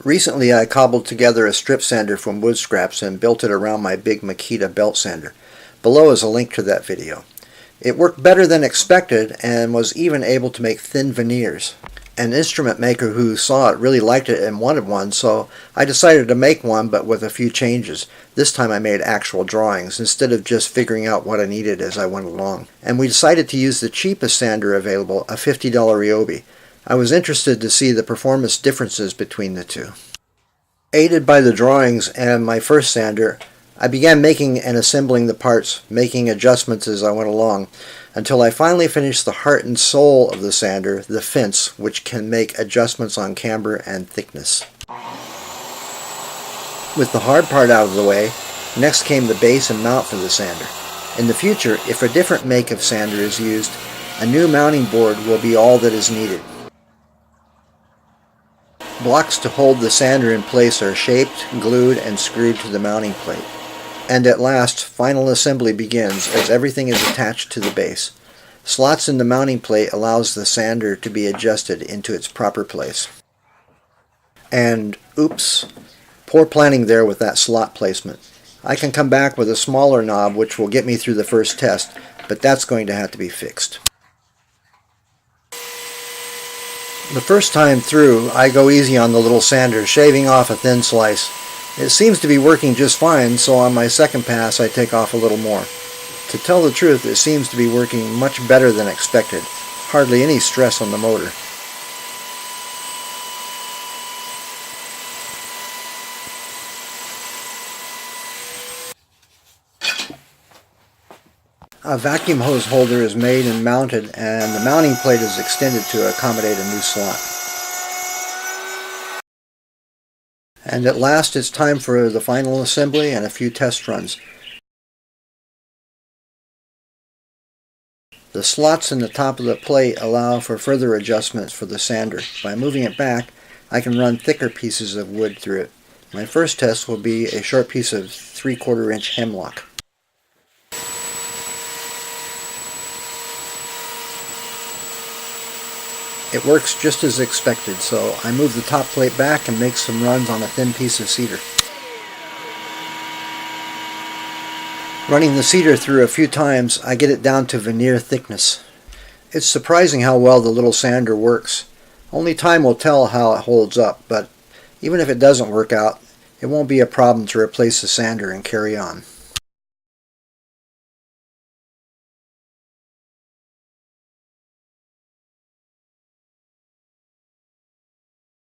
Recently I cobbled together a strip sander from wood scraps and built it around my big Makita belt sander. Below is a link to that video. It worked better than expected and was even able to make thin veneers. An instrument maker who saw it really liked it and wanted one, so I decided to make one, but with a few changes. This time I made actual drawings instead of just figuring out what I needed as I went along. And we decided to use the cheapest sander available, a $50 Ryobi. I was interested to see the performance differences between the two. Aided by the drawings and my first sander, I began making and assembling the parts, making adjustments as I went along, until I finally finished the heart and soul of the sander, the fence, which can make adjustments on camber and thickness. With the hard part out of the way, next came the base and mount for the sander. In the future, if a different make of sander is used, a new mounting board will be all that is needed. Blocks to hold the sander in place are shaped, glued, and screwed to the mounting plate. And at last, final assembly begins as everything is attached to the base. Slots in the mounting plate allows the sander to be adjusted into its proper place. And oops, poor planning there with that slot placement. I can come back with a smaller knob which will get me through the first test, but that's going to have to be fixed. The first time through, I go easy on the little sander, shaving off a thin slice. It seems to be working just fine, so on my second pass I take off a little more. To tell the truth, it seems to be working much better than expected. Hardly any stress on the motor. A vacuum hose holder is made and mounted, and the mounting plate is extended to accommodate a new slot. And at last it's time for the final assembly and a few test runs. The slots in the top of the plate allow for further adjustments for the sander. By moving it back, I can run thicker pieces of wood through it. My first test will be a short piece of 3/4 inch hemlock. It works just as expected, so I move the top plate back and make some runs on a thin piece of cedar. Running the cedar through a few times, I get it down to veneer thickness. It's surprising how well the little sander works. Only time will tell how it holds up, but even if it doesn't work out, it won't be a problem to replace the sander and carry on.